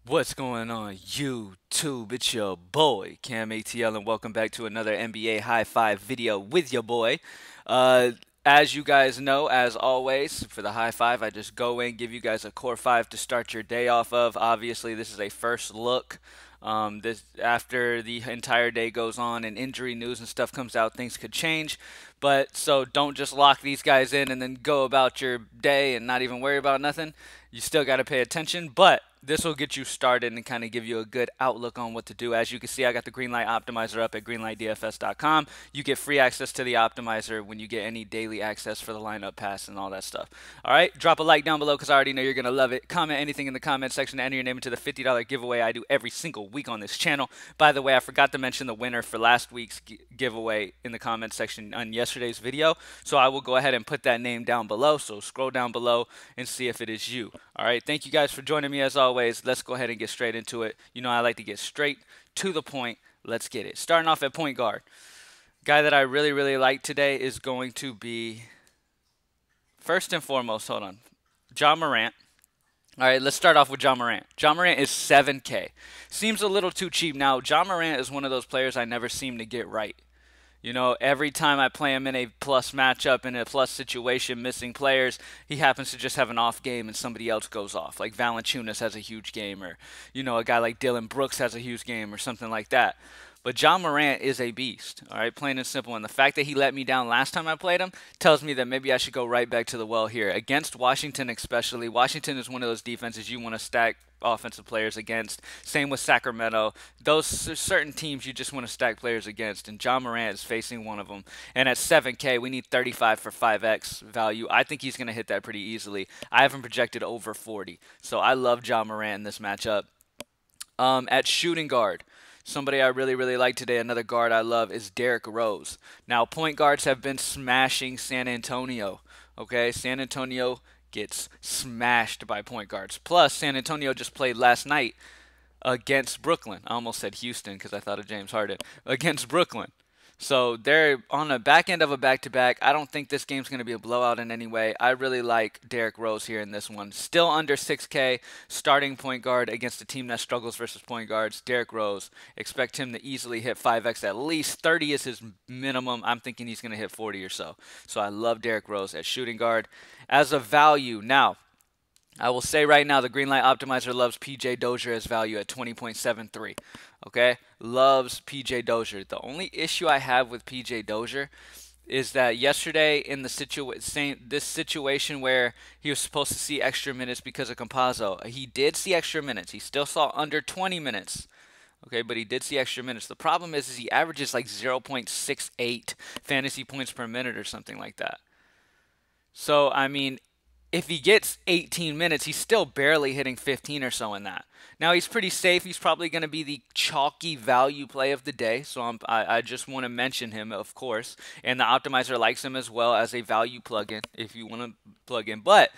What's going on, YouTube? It's your boy, CamATL, and welcome back to another NBA High Five video with your boy. Uh, as you guys know, as always, for the High Five, I just go in, give you guys a core five to start your day off of. Obviously, this is a first look. This after the entire day goes on and injury news and stuff comes out, things could change. But so don't just lock these guys in and then go about your day and not even worry about nothing. You still got to pay attention, but this will get you started and kind of give you a good outlook on what to do. As you can see, I got the Greenlight Optimizer up at greenlightdfs.com. You get free access to the optimizer when you get any daily access for the lineup pass and all that stuff. All right, drop a like down below because I already know you're going to love it. Comment anything in the comment section to enter your name into the $50 giveaway I do every single week on this channel. By the way, I forgot to mention the winner for last week's giveaway in the comment section on yesterday's video, so I will go ahead and put that name down below. So scroll down below and see if it is you. All right, thank you guys for joining me as always. Let's go ahead and get straight into it. You know I like to get straight to the point. Let's get it. Starting off at point guard. Guy that I really like today is going to be, first and foremost, hold on, Ja Morant. All right, let's start off with Ja Morant. Ja Morant is 7K. Seems a little too cheap. Now, Ja Morant is one of those players I never seem to get right. You know, every time I play him in a plus matchup, in a plus situation, missing players, he happens to just have an off game and somebody else goes off. Like Valanciunas has a huge game, or, you know, a guy like Dylan Brooks has a huge game or something like that. But Ja Morant is a beast, all right, plain and simple. And the fact that he let me down last time I played him tells me that maybe I should go right back to the well here. Against Washington especially, Washington is one of those defenses you want to stack offensive players against. Same with Sacramento. Those certain teams you just want to stack players against, and Ja Morant is facing one of them. And at 7K, we need 35 for 5X value. I think he's going to hit that pretty easily. I haven't projected over 40, so I love Ja Morant in this matchup. At shooting guard, somebody I really like today, another guard I love, is Derrick Rose. Now, point guards have been smashing San Antonio. Okay, San Antonio gets smashed by point guards. Plus, San Antonio just played last night against Brooklyn. I almost said Houston because I thought of James Harden. Against Brooklyn. So they're on the back end of a back-to-back. I don't think this game's going to be a blowout in any way. I really like Derrick Rose here in this one. Still under 6K, starting point guard against a team that struggles versus point guards. Derrick Rose, expect him to easily hit 5X at least. 30 is his minimum. I'm thinking he's going to hit 40 or so. So I love Derrick Rose at shooting guard. As a value, now, I will say right now, the Greenlight Optimizer loves PJ Dozier as value at 20.73. Okay? Loves PJ Dozier. The only issue I have with PJ Dozier is that yesterday in the this situation where he was supposed to see extra minutes because of Campazzo, he did see extra minutes. He still saw under 20 minutes. Okay, but he did see extra minutes. The problem is he averages like 0.68 fantasy points per minute or something like that. So, I mean, if he gets 18 minutes, he's still barely hitting 15 or so in that. Now, he's pretty safe. He's probably going to be the chalky value play of the day. So I just want to mention him, of course. And the optimizer likes him as well as a value plugin if you want to plug in. But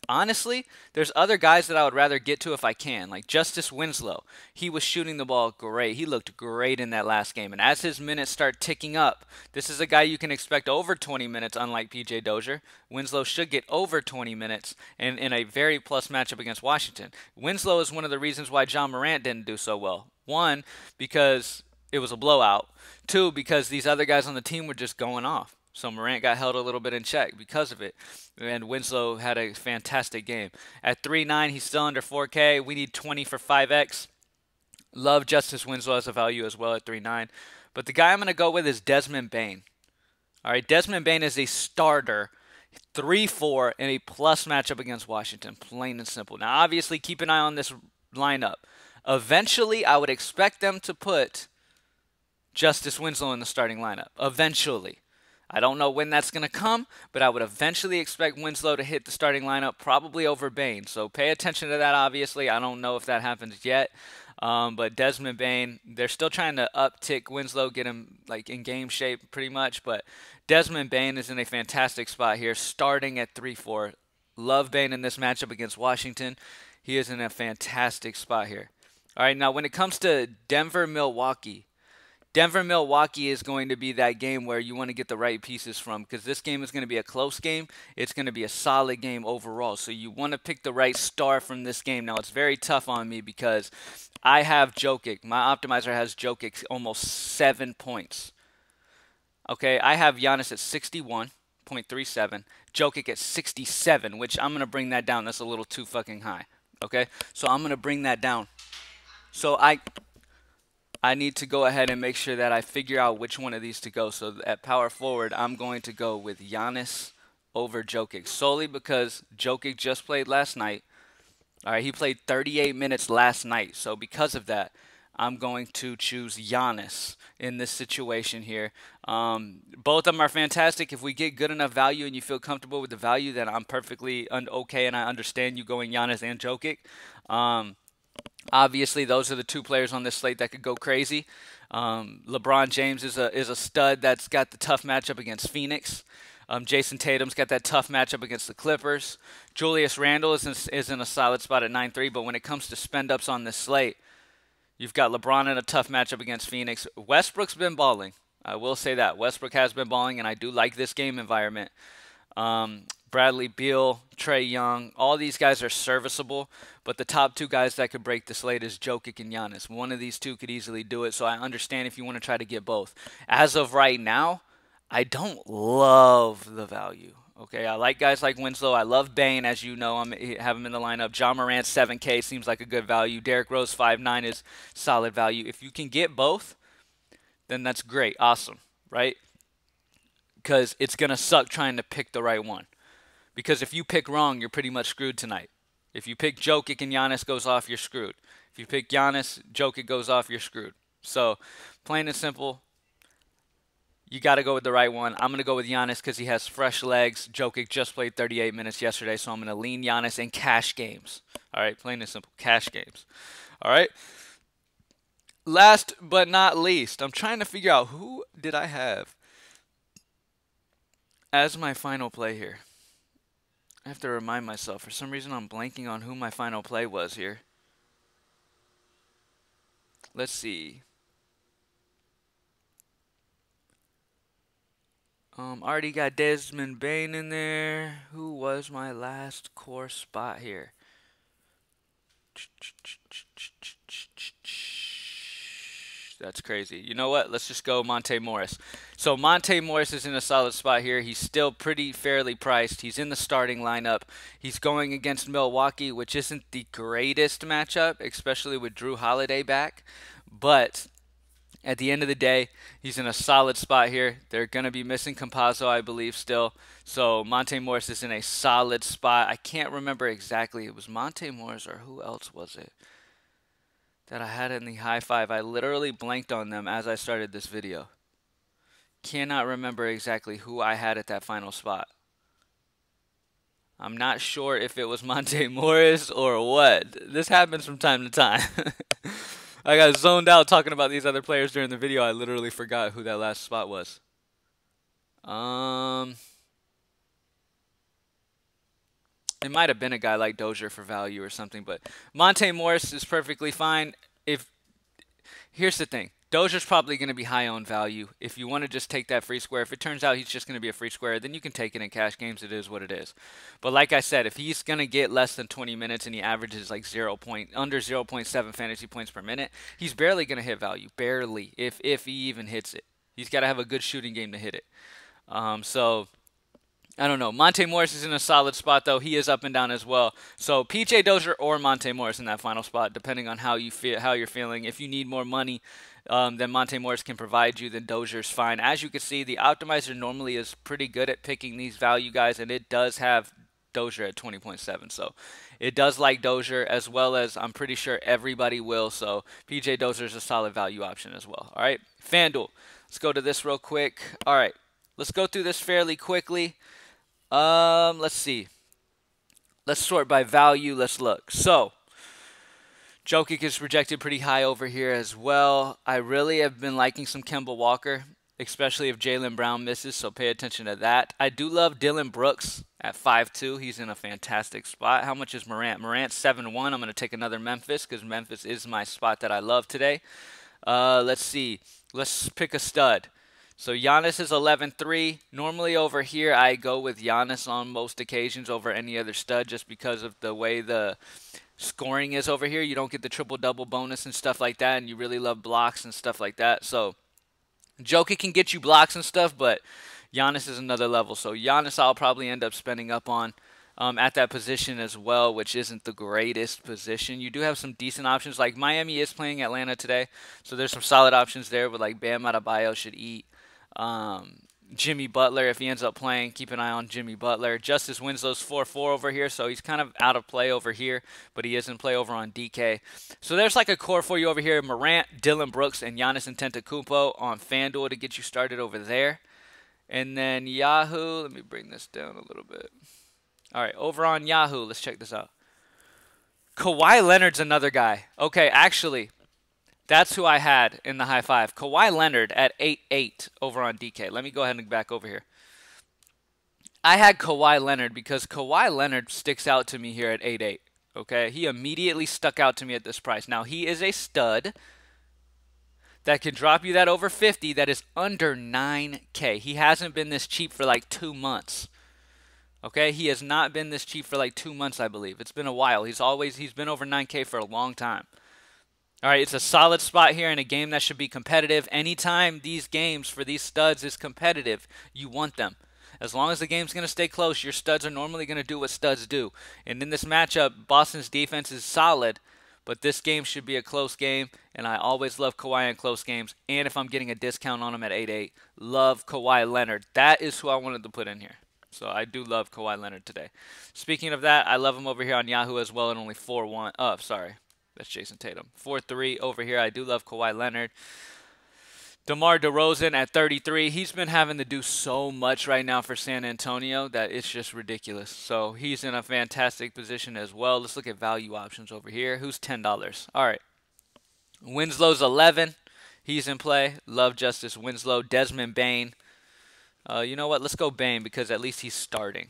honestly, there's other guys that I would rather get to if I can, like Justice Winslow. He was shooting the ball great. He looked great in that last game. And as his minutes start ticking up, this is a guy you can expect over 20 minutes, unlike PJ Dozier. Winslow should get over 20 minutes and in a very plus matchup against Washington. Winslow is one of the reasons why Ja Morant didn't do so well. One, because it was a blowout. Two, because these other guys on the team were just going off. So Morant got held a little bit in check because of it. And Winslow had a fantastic game. At 3.9, he's still under 4K. We need 20 for 5X. Love Justice Winslow as a value as well at 3.9. But the guy I'm going to go with is Desmond Bane. All right, Desmond Bane is a starter. 3-4 in a plus matchup against Washington. Plain and simple. Now, obviously, keep an eye on this lineup. Eventually, I would expect them to put Justice Winslow in the starting lineup. Eventually. I don't know when that's going to come, but I would eventually expect Winslow to hit the starting lineup, probably over Bane. So pay attention to that, obviously. I don't know if that happens yet. But Desmond Bane, they're still trying to uptick Winslow, get him like in game shape pretty much. But Desmond Bane is in a fantastic spot here, starting at 3-4. Love Bane in this matchup against Washington. He is in a fantastic spot here. All right, now when it comes to Denver-Milwaukee, Denver Milwaukee is going to be that game where you want to get the right pieces from, because this game is going to be a close game. It's going to be a solid game overall. So you want to pick the right star from this game. Now, it's very tough on me because I have Jokic. My optimizer has Jokic almost 7 points. Okay, I have Giannis at 61.37, Jokic at 67, which I'm going to bring that down. That's a little too fucking high. Okay, so I'm going to bring that down. So I need to go ahead and make sure that I figure out which one of these to go. So at power forward, I'm going to go with Giannis over Jokic, solely because Jokic just played last night. All right, he played 38 minutes last night. So because of that, I'm going to choose Giannis in this situation here. Both of them are fantastic. If we get good enough value and you feel comfortable with the value, then I'm perfectly okay, and I understand you going Giannis and Jokic. Obviously, those are the two players on this slate that could go crazy. LeBron James is a stud that's got the tough matchup against Phoenix. Jason Tatum's got that tough matchup against the Clippers. Julius Randle is in a solid spot at 9-3, but when it comes to spend-ups on this slate, you've got LeBron in a tough matchup against Phoenix. Westbrook's been balling. I will say that. Westbrook has been balling, and I do like this game environment. Bradley Beal, Trae Young, all these guys are serviceable, but the top two guys that could break the slate is Jokic and Giannis. One of these two could easily do it, so I understand if you want to try to get both. As of right now, I don't love the value. Okay, I like guys like Winslow. I love Bane, as you know. I have him in the lineup. John Morant, 7K, seems like a good value. Derrick Rose, 5'9", is solid value. If you can get both, then that's great. Awesome, right? Because it's going to suck trying to pick the right one. Because if you pick wrong, you're pretty much screwed tonight. If you pick Jokic and Giannis goes off, you're screwed. If you pick Giannis, Jokic goes off, you're screwed. So, plain and simple, you got to go with the right one. I'm going to go with Giannis because he has fresh legs. Jokic just played 38 minutes yesterday, so I'm going to lean Giannis in cash games. All right, plain and simple, cash games. All right. Last but not least, I'm trying to figure out who did I have as my final play here. I have to remind myself. For some reason, I'm blanking on who my final play was here. Let's see. Already got Desmond Bane in there. Who was my last core spot here? That's crazy. You know what? Let's just go Monte Morris. So Monte Morris is in a solid spot here. He's still pretty fairly priced. He's in the starting lineup. He's going against Milwaukee, which isn't the greatest matchup, especially with Drew Holiday back. But at the end of the day, he's in a solid spot here. They're going to be missing Campazzo, I believe, still. So Monte Morris is in a solid spot. I can't remember exactly. It was Monte Morris or who else was it that I had in the high five. I literally blanked on them as I started this video. Cannot remember exactly who I had at that final spot. I'm not sure if it was Monte Morris or what. This happens from time to time. I got zoned out talking about these other players during the video. I literally forgot who that last spot was. It might have been a guy like Dozier for value or something, but Monte Morris is perfectly fine. Here's the thing. Dozier's probably going to be high on value. If you want to just take that free square, if it turns out he's just going to be a free square, then you can take it in cash games. It is what it is. But like I said, if he's going to get less than 20 minutes and he averages like under 0.7 fantasy points per minute, he's barely going to hit value. Barely, if he even hits it. He's got to have a good shooting game to hit it. So I don't know. Monte Morris is in a solid spot, though. He is up and down as well. So PJ Dozier or Monte Morris in that final spot, depending on how you're feeling. If you need more money than Monte Morris can provide you, then Dozier's fine. As you can see, the optimizer normally is pretty good at picking these value guys, and it does have Dozier at 20.7. So it does like Dozier, as well as I'm pretty sure everybody will. So PJ Dozier is a solid value option as well. All right, FanDuel. Let's go to this real quick. All right, let's go through this fairly quickly. Let's see. Let's sort by value. Let's look. So, Jokic is projected pretty high over here as well. I really have been liking some Kemba Walker, especially if Jaylen Brown misses, so pay attention to that. I do love Dylan Brooks at 5'2". He's in a fantastic spot. How much is Morant? Morant's 7-1. I'm going to take another Memphis because Memphis is my spot that I love today. Let's see. Let's pick a stud. So Giannis is 11-3. Normally over here, I go with Giannis on most occasions over any other stud just because of the way the scoring is over here. You don't get the triple-double bonus and stuff like that, and you really love blocks and stuff like that. So Jokic can get you blocks and stuff, but Giannis is another level. So Giannis I'll probably end up spending up on at that position as well, which isn't the greatest position. You do have some decent options. Like Miami is playing Atlanta today, so there's some solid options there. But like Bam Adebayo should eat. Jimmy Butler, if he ends up playing, keep an eye on Jimmy Butler. Justice Winslow's 4-4 over here, so he's kind of out of play over here, but he is in play over on DK. So there's like a core for you over here. Morant, Dylan Brooks, and Giannis Antetokounmpo on FanDuel to get you started over there. And then Yahoo, let me bring this down a little bit. All right, over on Yahoo, let's check this out. Kawhi Leonard's another guy. Okay, actually, that's who I had in the high five. Kawhi Leonard at 8-8 over on DK. Let me go ahead and back over here. I had Kawhi Leonard because Kawhi Leonard sticks out to me here at 8-8. Okay, he immediately stuck out to me at this price. Now, he is a stud that can drop you that over 50 that is under 9K. He hasn't been this cheap for like 2 months. Okay, he has not been this cheap for like 2 months, I believe. It's been a while. He's been over 9K for a long time. All right, it's a solid spot here in a game that should be competitive. Anytime these games for these studs is competitive, you want them. As long as the game's going to stay close, your studs are normally going to do what studs do. And in this matchup, Boston's defense is solid, but this game should be a close game, and I always love Kawhi in close games. And if I'm getting a discount on him at 8-8, love Kawhi Leonard. That is who I wanted to put in here. So I do love Kawhi Leonard today. Speaking of that, I love him over here on Yahoo as well at only 4-1. Oh, sorry. That's Jason Tatum. 4-3 over here. I do love Kawhi Leonard. DeMar DeRozan at 33. He's been having to do so much right now for San Antonio that it's just ridiculous. So he's in a fantastic position as well. Let's look at value options over here. Who's $10? All right. Winslow's 11. He's in play. Love Justice Winslow. Desmond Bane. You know what? Let's go Bane because at least he's starting.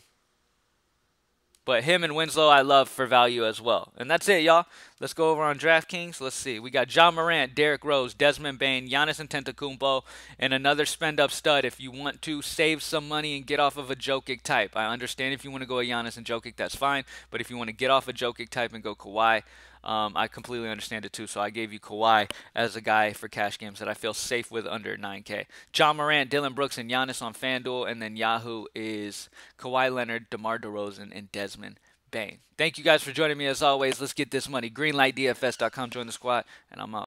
But him and Winslow I love for value as well. And that's it, y'all. Let's go over on Draftkings. Let's see. We got John Morant, Derrick Rose, Desmond Bane, Giannis Antetokounmpo, and another spend-up stud if you want to save some money and get off of a Jokic type. I understand if you want to go a Giannis and Jokic, that's fine. But if you want to get off a Jokic type and go Kawhi, I completely understand it too. So I gave you Kawhi as a guy for cash games that I feel safe with under 9K. John Morant, Dylan Brooks, and Giannis on FanDuel. And then Yahoo is Kawhi Leonard, DeMar DeRozan, and Desmond Bane. Thank you guys for joining me as always. Let's get this money. GreenlightDFS.com. Join the squad, and I'm out.